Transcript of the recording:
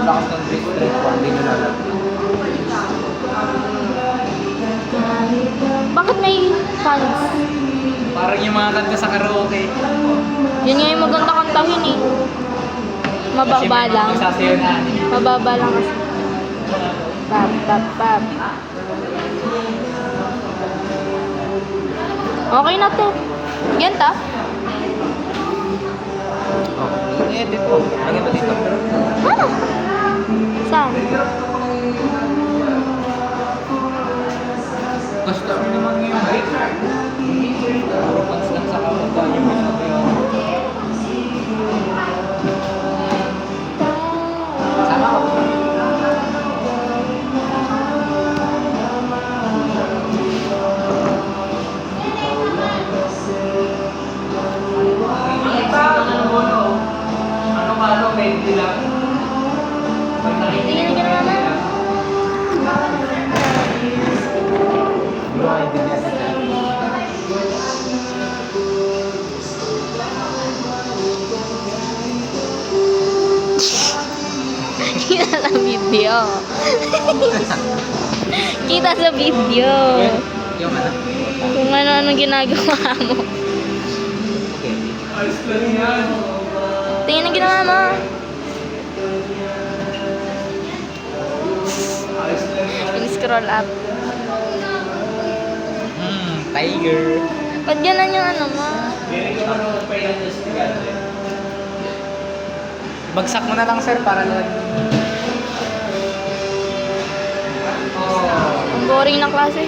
lakas ng Drake Street 1, hindi nyo lalagyan. Bakit may fans? Parang yung mga kanta sa karaoke. Yun nga yung maganda kantahin eh. Mababa lang. Nagsasayaw na. Mababa lang kasi. Pap, pap, pap. Okay na to. Yan ta? Oh, i-edit ko. Lagyan mo dito. Ah! Saan? Gusto mo naman yung break. Puro fans lang sa kapag yung binabayaw. Sama ko. Ano, hindi lang. Tingnan ka na naman. Kita sa video. Kita sa video. Yung ano? Kung ano-anong ginagawa mo. Okay. Tingnan ang ginawa mo. In-scroll up. Tiger. Ba't ganun yung ano mo? Bagsak mo na lang, sir, para lang. Ang boring na klase.